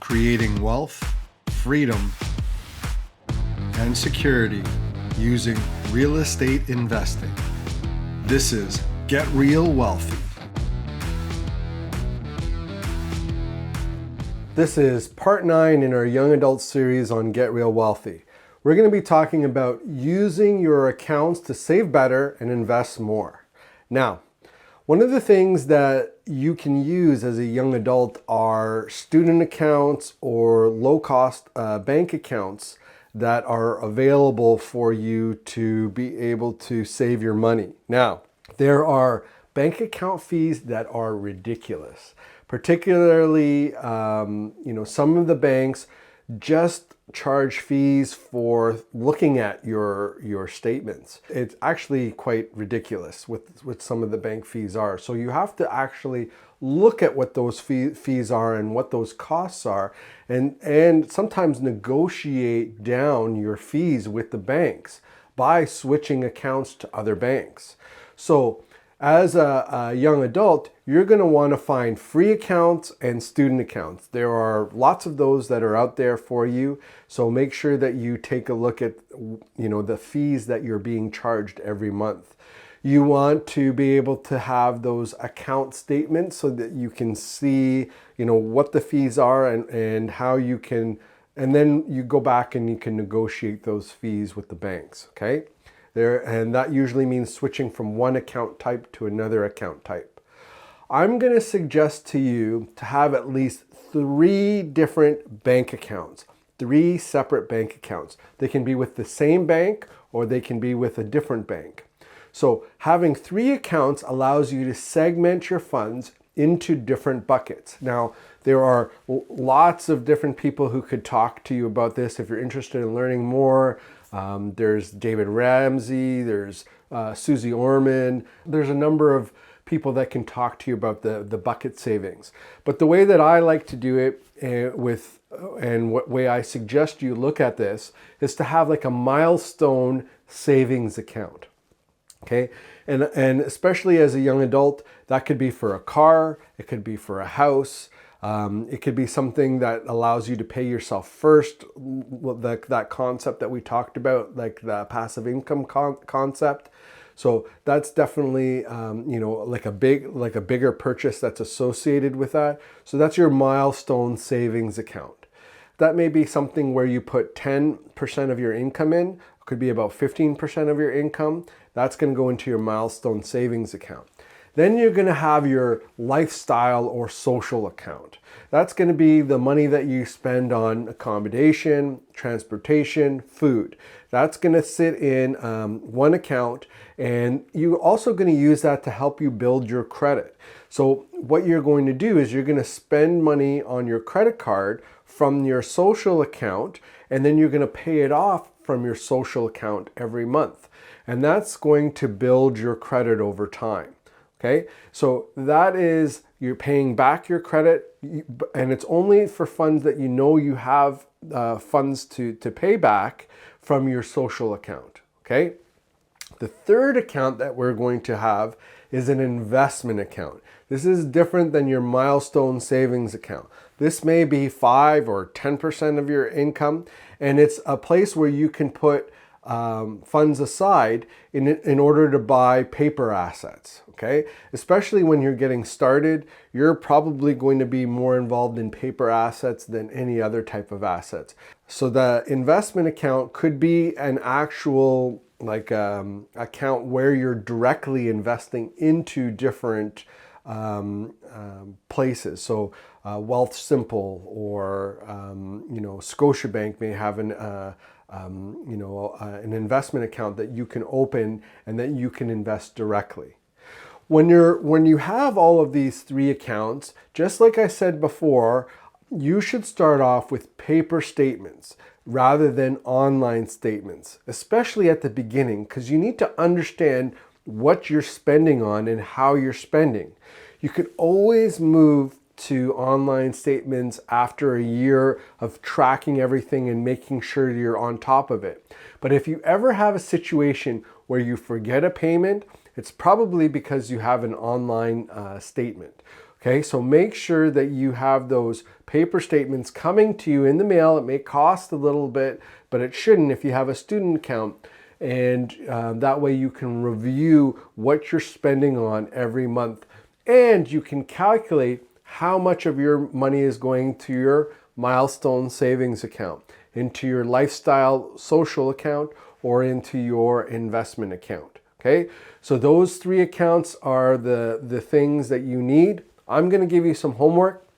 creating wealth, freedom, and security using real estate investing. This is Get Real Wealthy. This is part 9 in our young adult series on Get Real Wealthy. We're going to be talking about using your accounts to save better and invest more. Now, one of the things that you can use as a young adult are student accounts or low-cost bank accounts that are available for you to be able to save your money. Now, there are bank account fees that are ridiculous. Particularly, some of the banks just charge fees for looking at your statements. It's actually quite ridiculous what some of the bank fees are. So you have to actually look at what those fees are and what those costs are, and sometimes negotiate down your fees with the banks by switching accounts to other banks. So as a young adult, you're going to want to find free accounts and student accounts. There are lots of those that are out there for you. So make sure that you take a look at, the fees that you're being charged every month. You want to be able to have those account statements so that you can see, what the fees are and how you can, and then you go back and you can negotiate those fees with the banks, okay? And that usually means switching from one account type to another account type. I'm going to suggest to you to have at least 3 different bank accounts, 3 separate bank accounts. They can be with the same bank or they can be with a different bank. So having 3 accounts allows you to segment your funds into different buckets. Now, there are lots of different people who could talk to you about this if you're interested in learning more. There's David Ramsey, there's Susie Orman. There's a number of people that can talk to you about the bucket savings. But the way that I like to do it and what way I suggest you look at this is to have like a milestone savings account. Okay, and especially as a young adult, that could be for a car, it could be for a house, it could be something that allows you to pay yourself first, that concept that we talked about, like the passive income concept. So that's definitely like a bigger purchase that's associated with that. So that's your milestone savings account. That may be something where you put 10% of your income in, could be about 15% of your income. That's going to go into your milestone savings account. Then you're going to have your lifestyle or social account. That's going to be the money that you spend on accommodation, transportation, food. That's going to sit in one account, and you're also going to use that to help you build your credit. So what you're going to do is you're going to spend money on your credit card from your social account, and then you're going to pay it off from your social account every month. And that's going to build your credit over time. Okay, so that is, you're paying back your credit, and it's only for funds that you have funds to pay back from your social account. Okay, the third account that we're going to have is an investment account. This is different than your milestone savings account. This may be 5 or 10% of your income, and it's a place where you can put funds aside in order to buy paper assets, okay? Especially when you're getting started, you're probably going to be more involved in paper assets than any other type of assets. So the investment account could be an actual account where you're directly investing into different places. So Wealthsimple or Scotiabank may have an investment account that you can open and that you can invest directly. When you have all of these 3 accounts, just like I said before, you should start off with paper statements rather than online statements, especially at the beginning, because you need to understand what you're spending on and how you're spending. You could always move to online statements after a year of tracking everything and making sure you're on top of it. But if you ever have a situation where you forget a payment, it's probably because you have an online statement. Okay, so make sure that you have those paper statements coming to you in the mail. It may cost a little bit, but it shouldn't if you have a student account. And that way you can review what you're spending on every month. And you can calculate how much of your money is going to your Milestone savings account, into your lifestyle social account, or into your investment account. Okay, so those 3 accounts are the things that you need. I'm going to give you some homework.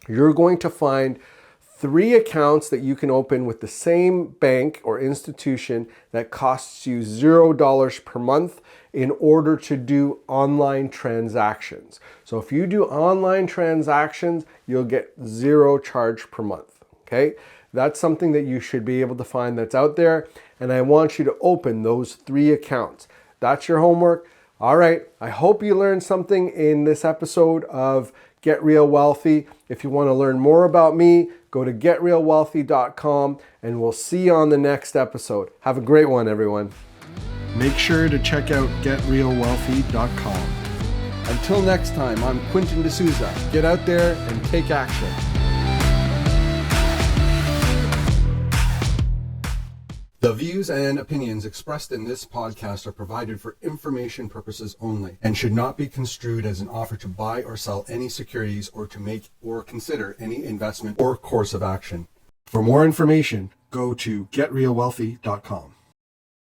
You're going to find 3 accounts that you can open with the same bank or institution that costs you $0 per month in order to do online transactions. So if you do online transactions, you'll get 0 charge per month. Okay, that's something that you should be able to find that's out there. And I want you to open those 3 accounts. That's your homework. All right, I hope you learned something in this episode of Get Real Wealthy. If you want to learn more about me, go to getrealwealthy.com and we'll see you on the next episode. Have a great one, everyone. Make sure to check out getrealwealthy.com. Until next time, I'm Quentin D'Souza. Get out there and take action. The views and opinions expressed in this podcast are provided for information purposes only and should not be construed as an offer to buy or sell any securities or to make or consider any investment or course of action. For more information, go to getrealwealthy.com.